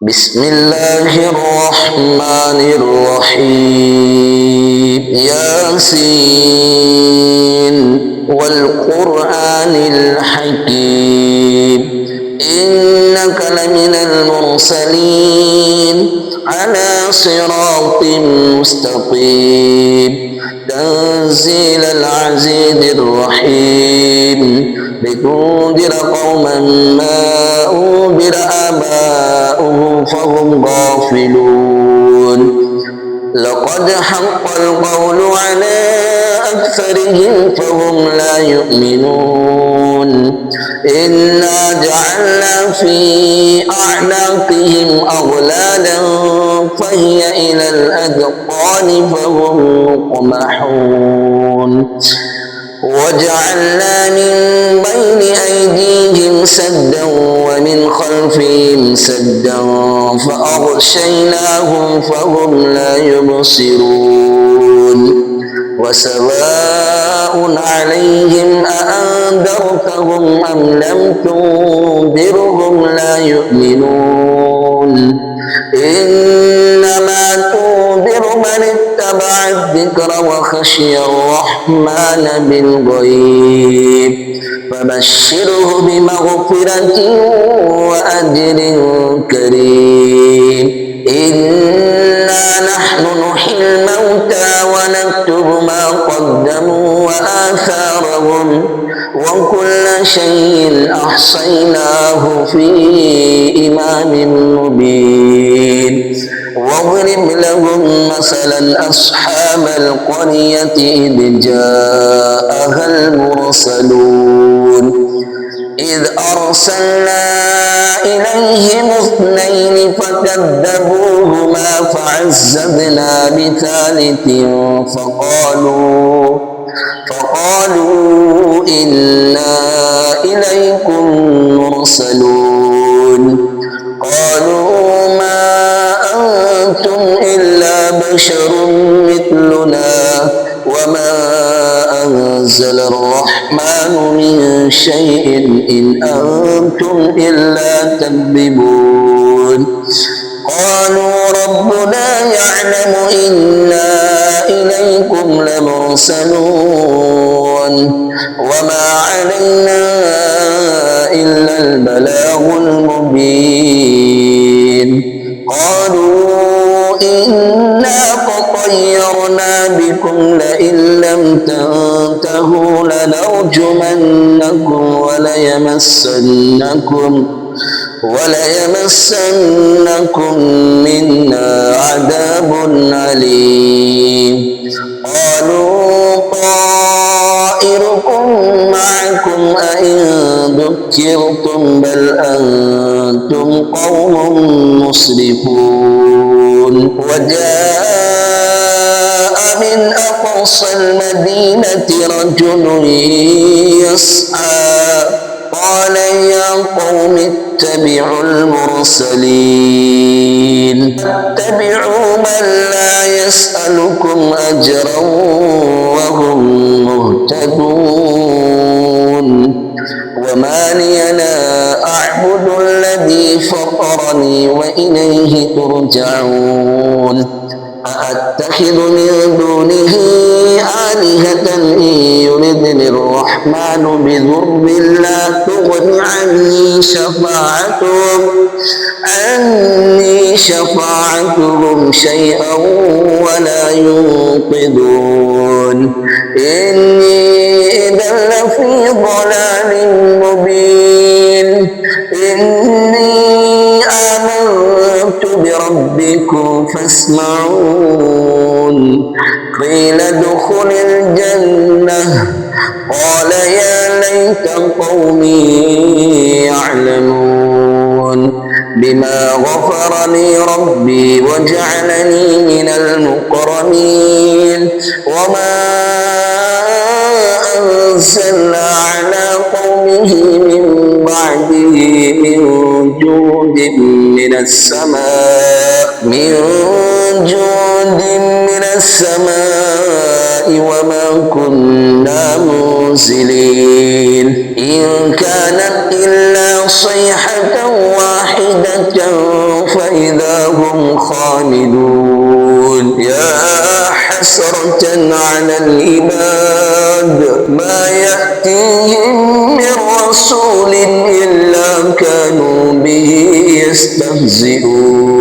بسم الله الرحمن الرحيم ياسين والقرآن الحكيم إنك لمن المرسلين على صراط مستقيم تنزيل العزيز الرحيم لتنذر قوما ما أنذر آباؤهم فهم غافلون لقد حق القول على أكثرهم فهم لا يؤمنون إنا جعلنا في أعناقهم أغلالا فهي إلى الأذقان فهم مقمحون وجعلنا من بين أيديهم سدا ومن خلفهم سدا فأغشيناهم فهم لا يبصرون وسواء عليهم أأنذرتهم أم لم تنذرهم لا يؤمنون إنما تنذر من اتبع الذكر وخشي الرحمن بالغيب فبشره بمغفرة وأجر كريم إنا نحن نحيي الموتى ونكتب ما قدموا وآثارهم وكل شيء أحصيناه في إمام مبين واضرب لهم مثلا أصحاب القرية إذ جاءها المرسلون إذ أرسلنا إليهم اثنين فكذبوهما فعززنا بثالث فقالوا إنا إليكم مرسلون قالوا ما أنتم إلا بشر مثلنا وما أنزل الرحمن من شيء إن أنتم إلا تكذبون قالوا ربنا يعلم إنا إليكم لمرسلون وما علينا إلا البلاغ المبين قالوا إنا تطيرنا بكم لئن لم تنتهوا لنرجمنكم وليمسنكم منا عذاب أليم قالوا طائركم معكم أئن ذكرتم بل أنتم قوم مسرفون وجاء من أقصى المدينة رجل يسعى قال يا قوم اتبعوا المرسلين اتبعوا من لا يسألكم أجرا وهم مهتدون وما لي لا أعبد الذي فطرني وإليه ترجعون أأتخذ من دونه آلهة إن يردني الرحمن بضر لا تغن عني شفاعتهم شيئا ولا ينقذون إني إذا لفي ضلال مبين إني آمنت بربكم فاسمعون قيل ادخل الجنة قال يا ليت قومي يعلمون بما غفر لي ربي وجعلني من المكرمين وما أنزلنا على قومه من بعده من جند من السماء وما كنا منزلين إن كانت إلا صيحة واحدة واحدة فإذا هم خامدون يا حسرة على العباد ما يأتيهم من رسول إلا كانوا به يستهزئون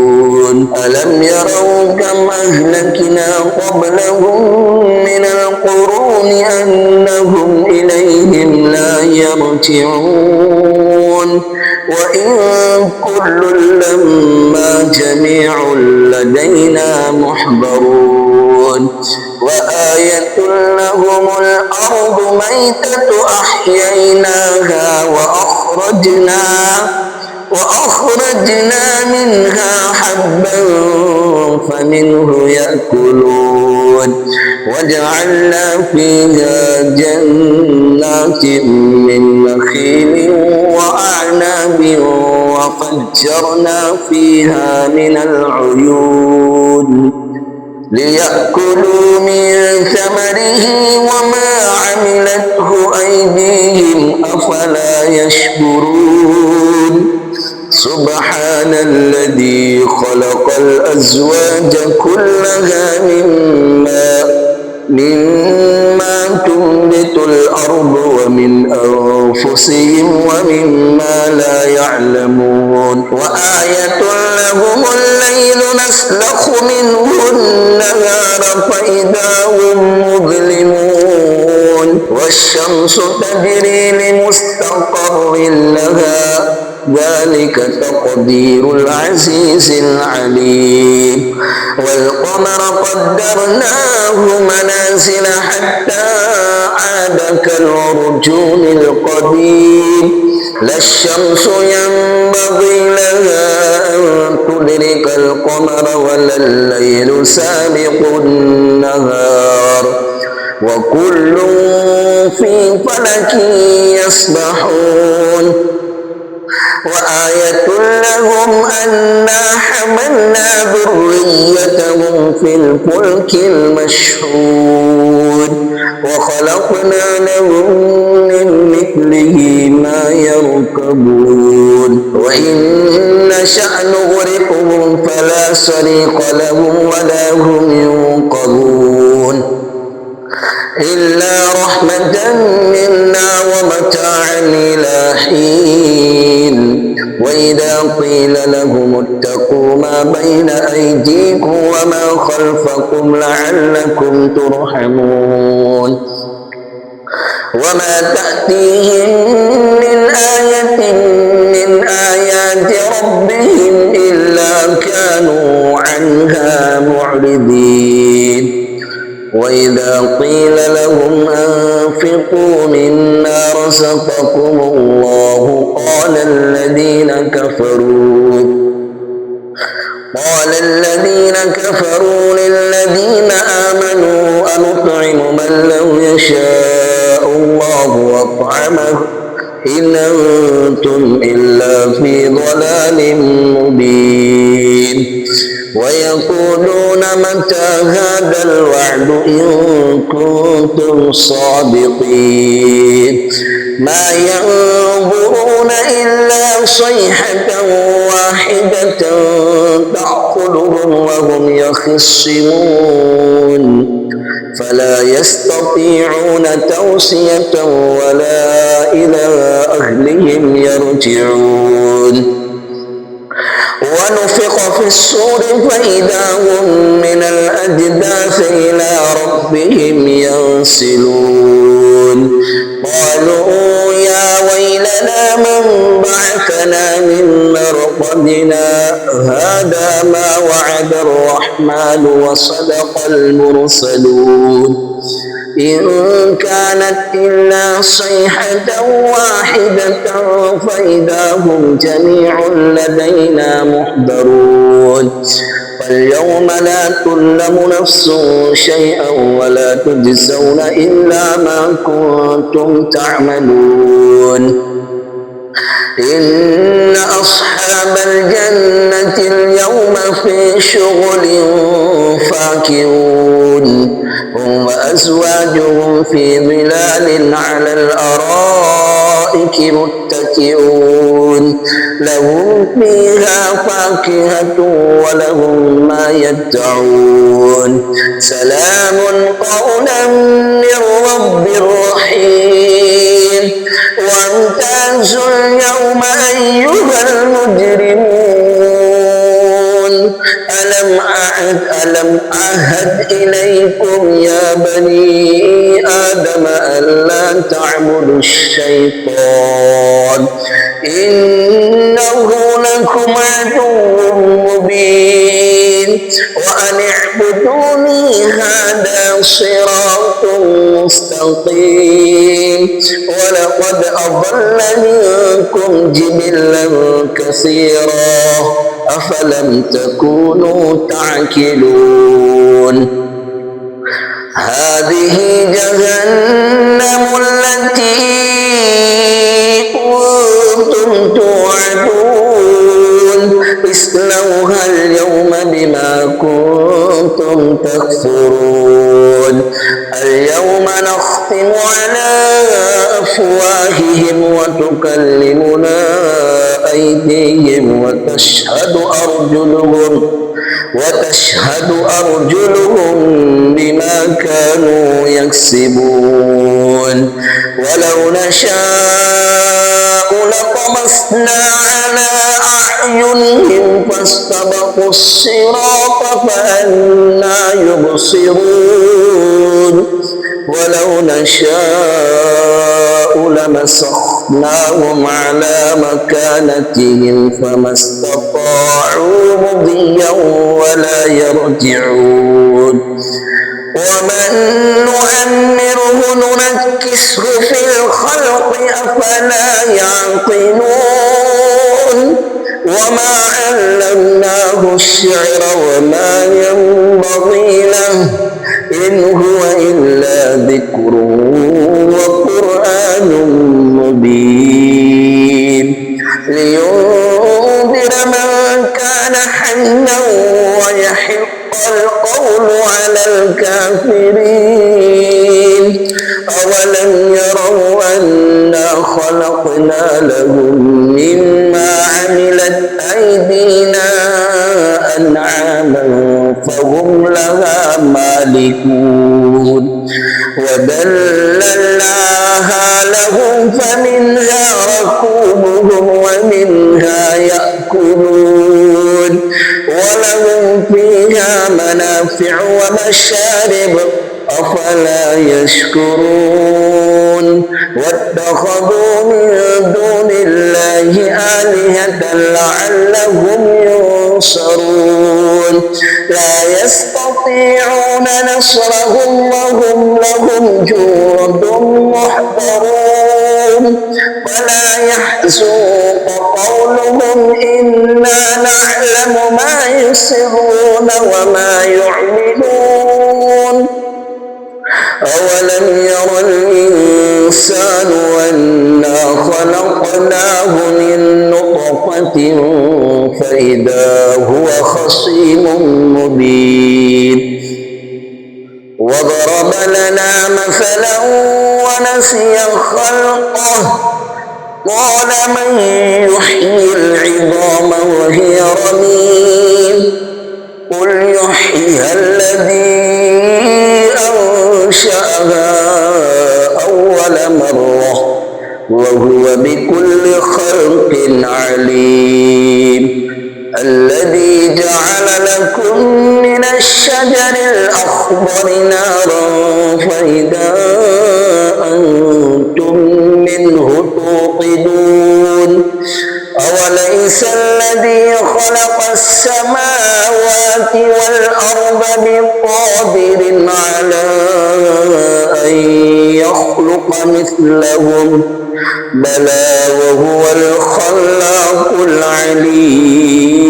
ألم يروا كم أهلكنا قبلهم من القرون أنهم إليهم لا يرجعون وإن كل لما جميع لدينا محضرون وآية لهم الأرض ميتة أحييناها وأخرجنا منها حبا فمنه يأكلون وجعلنا فيها جنات من نخيل وأعناب وفجرنا فيها من العيون ليأكلوا من ثمره وما عملته أيديهم أفلا يشكرون سبحان الذي خلق الأزواج كلها مما تنبت الأرض ومن أنفسهم ومما لا يعلمون وآية لهم الليل نسلخ منه النهار فإذا هم مظلمون والشمس تجري لمستقر لها ذلك تقدير العزيز العليم والقمر قدرناه منازل حتى عاد كالعرجون القديم لا الشمس ينبغي لها أن تدرك القمر ولا الليل سابق النهار وكل في فلك يسبحون وآية لهم أنا حملنا ذريتهم في الفلك المشحون وخلقنا لهم من مثله ما يركبون وإن نشأ نغرقهم فلا صريخ لهم ولا هم ينقذون إلا رحمة منا ومتاعا إلى حين وإذا قيل لهم اتقوا ما بين أيديكم وما خلفكم لعلكم ترحمون وما تأتيهم من آية من آيات ربهم إلا كانوا عنها معرضين وإذا قيل لهم أنفقوا مما رزقكم الله قال الذين كفروا للذين آمنوا أنطعم من لو يشاء الله أطعمه إن أنتم إلا في ضلال مبين ويقولون متى هذا الوعد إن كنتم صادقين ما ينظرون إلا صيحة واحدة تأخذهم وهم يخصمون فلا يستطيعون توصية ولا إلى أهلهم يرجعون ونفخ في الصور فإذا هم من الأجداث إلى ربهم ينسلون قالوا يا ويلنا من بعثنا من مرقدنا هذا ما وعد الرحمن وصدق المرسلون إن كانت إلا صيحة واحدة فإذا هم جميع لدينا محضرون فاليوم لا تظلم نفس شيئا ولا تجزون إلا ما كنتم تعملون إن أصحاب الجنة اليوم في شغل فاكهون هم وأزواجهم في ظلال على الأرائك الأرائك متكئون لهم فيها فاكهة ولهم ما يدعون سلام قولا من رب رحيم وامتازوا اليوم أيها المجرمون ألم أعهد إليكم يا بني آدم ألا تعبدوا الشيطان إنه لكم عدو مبين وأن اعبدوني هذا صراط مستقيم ولقد أضل منكم جبلا كثيرا أفلم تكونوا تعقلون هذه جهنم التي كنتم توعدون اصلوها اليوم بما كنتم تكفرون اليوم نختم على أفواههم وتكلمنا أيديهم وتشهد أرجلهم بما كانوا يكسبون ولو نشاء لطمسنا على أعينهم فاستبقوا الصراط فأنى يبصرون ولو نشاء لمسخناهم على مكانتهم فما استطاعوا مضيا ولا يرجعون ومن نؤمره ننكسه في الخلق أفلا يعقلون وما علمناه الشعر وما ينبغي له إن هو إلا ذكر وقرآن مبين لينذر من كان حيا ويحق القول على الكافرين أولم يروا أنا خلقنا لهم مما عملت أيدينا أنعاما فهم لها مالكون وذللناها لهم فمنها ركوبهم ومنها يأكلون ولهم فيها منافع ومشارب أفلا يشكرون واتخذوا من دون الله آلهة لعلهم ينصرون لا يستطيعون نصرهم وهم لهم جند محضرون ولا يحزنك قولهم إنا نعلم ما يسرون وما يعلنون أولم ير الإنسان أنا خلقناه من نطفة فإذا هو خصيم مبين وضرب لنا مثلا ونسي خلقه قال من يحيي العظام وهي رميم قل يحييها الذي أنشأها أول مرة وهو بكل خلق عليم الذي جعل لكم من الشجر الأخضر نارا فإذا أنتم منه توقدون أوليس الذي خلق السماوات والأرض بقادر على أن يخلق مثلهم بلى وهو الخلاق العليم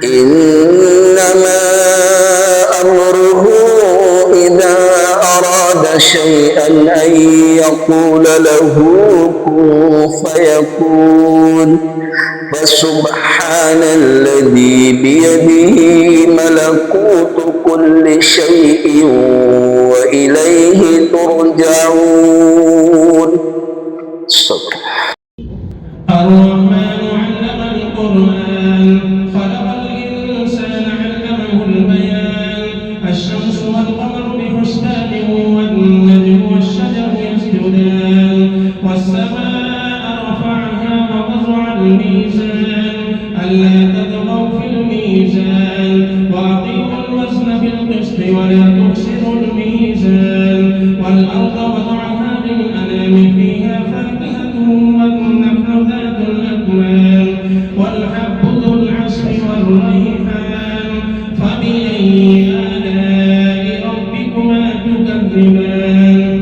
إنما أمره إذا أراد شيئا أن يقول له كن فيكون فسبحان الذي بيده ملكوت كل شيء وإليه ترجعون الصبح. الرحمن علم القرآن خلق الإنسان علمه البيان الشمس والقمر بحسبان والنجم والشجر يسجدان والسماء رفعها ووضع الميزان ألا تطغوا في الميزان وأقيموا الوزن بالقسط ولا تخسروا الميزان والأرض وضعها للأنام فيها فاكهة والنخل ذات الأكمام والحب ذو العصف والريحان فبأي آلاء ربكما تكذبان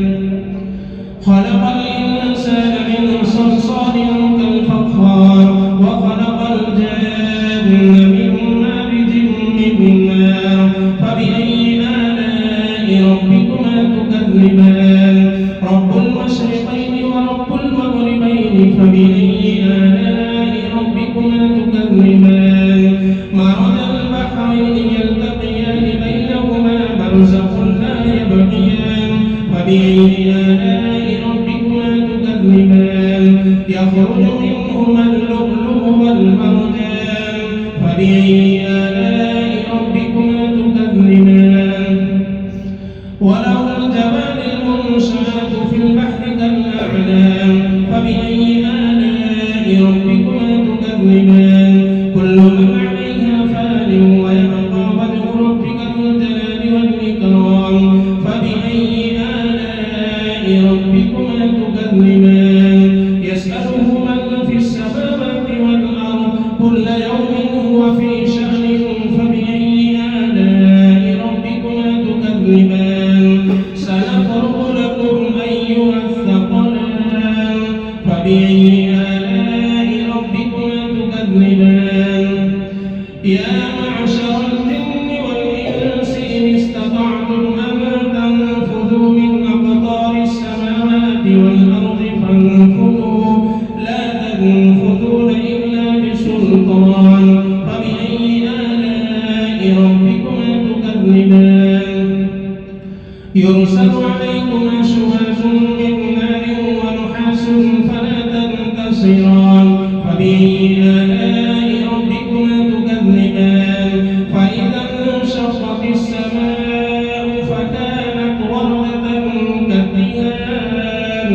خلق الإنسان من صلصال كالفخار وخلق الجان من مارج من نار فبأي آلاء ربكما تكذبان رب المشرقين ورب المغربين فبأي آلاء ربكما تكذبان مرج البحرين يلتقيان بينهما برزخ لا يبغيان فبأي آلاء ربكما تكذبان يخرج منهما اللؤلؤ والمرجان فبأي آلاء ربكما تكذبان وله الجوار المنشآت في البحر كالأعلام فبأي آلاء ربكما تكذبان كل من عليها فان ويبقى وجه ربك ذو الجلال والإكرام فبأي آلاء ربكما تكذبان يسأله من في السماوات والأرض كل يوم هو في شأن فبأي آلاء ربكما تكذبان سنفرغ لكم أيها الثقلان فبأي آلاء ربكما تكذبان يا معشر الجن والإنس إن استطعتم أن تنفذوا من أقطار السماوات والأرض فانفذوا لا تنفذون إلا بسلطان فبأي آلاء ربكما تكذبان يرسل عليكما شواظ من نار ونحاس فلا تنتصران فبأي آلاء ربكما تكذبان فإذا انشقت السماء فكانت وردة كالدهان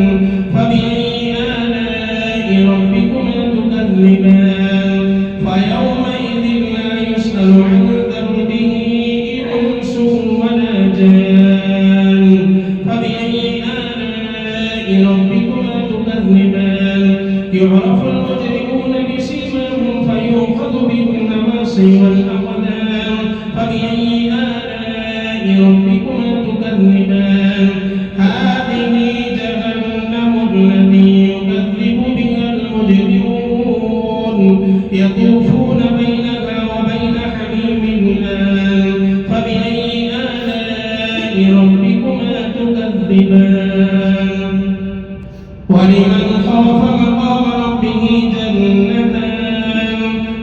فبأي آلاء ربكما تكذبان فيومئذ لا يسأل عن ذنبه إنس ولا جان فبأي آلاء ربكما تكذبان يعرف المجرمون بسيماهم فيؤخذ بالنواصي والأقدام فبأي آلاء ربكما تكذبان هذه جهنم التي يكذب بها المجرمون يطوفون بينها وبين حميم آن فبأي آلاء ربكما تكذبان ولمن خاف مقام ربه جنتان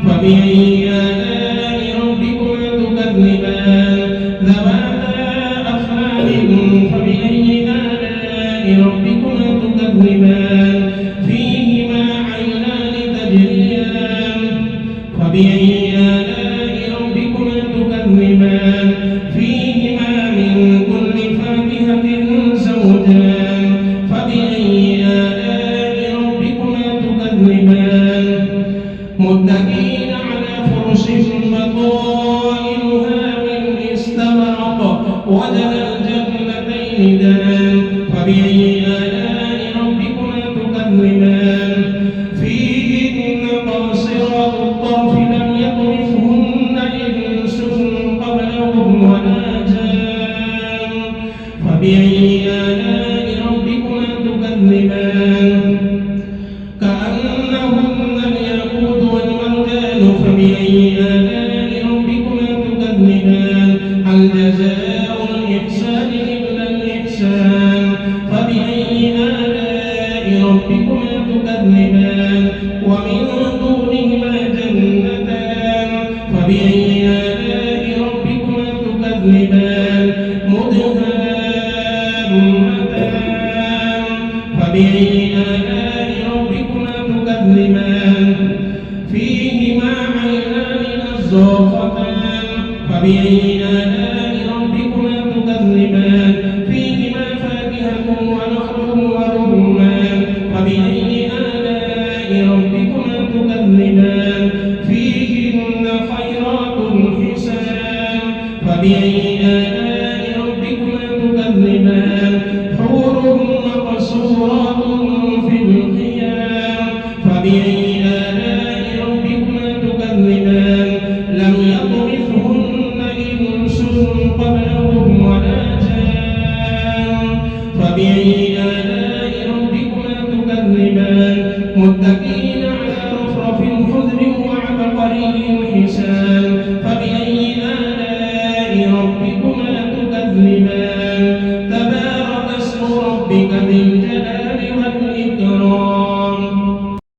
فبأي آلاء ربكما تكذبان ذواتا أفنان فبأي آلاء ربكما تكذبان فيهما عينان تجريان فبأي آلاء ربكما تكذبان فيهما من كل فاكهة زوجان فبأي آلاء ربكما تكذبان متكئين على فرش بطائنها من استبرق وجنى الجنتين دان فبأي آلاء ربكما تكذبان فيهن قاصرات الطرف لم يطمثهن إنس قبلهم ولا جان فبأي آلاء ربكما تكذبان كأنهن الياقوت والمرجان فبأي آلاء ربكما تكذبان هل جزاء الإحسان إلا الإحسان فبأي آلاء ربكما تكذبان ومن دونهما جنتان فبأي آلاء ربكما تكذبان مدهامتان فبأي آلاء نزاختان فبأي آلاء ربكما تكذبان فيهما فاكهة ونخل ورمان فبأي آلاء ربكما تكذبان فيهن خيرات حسان فبأي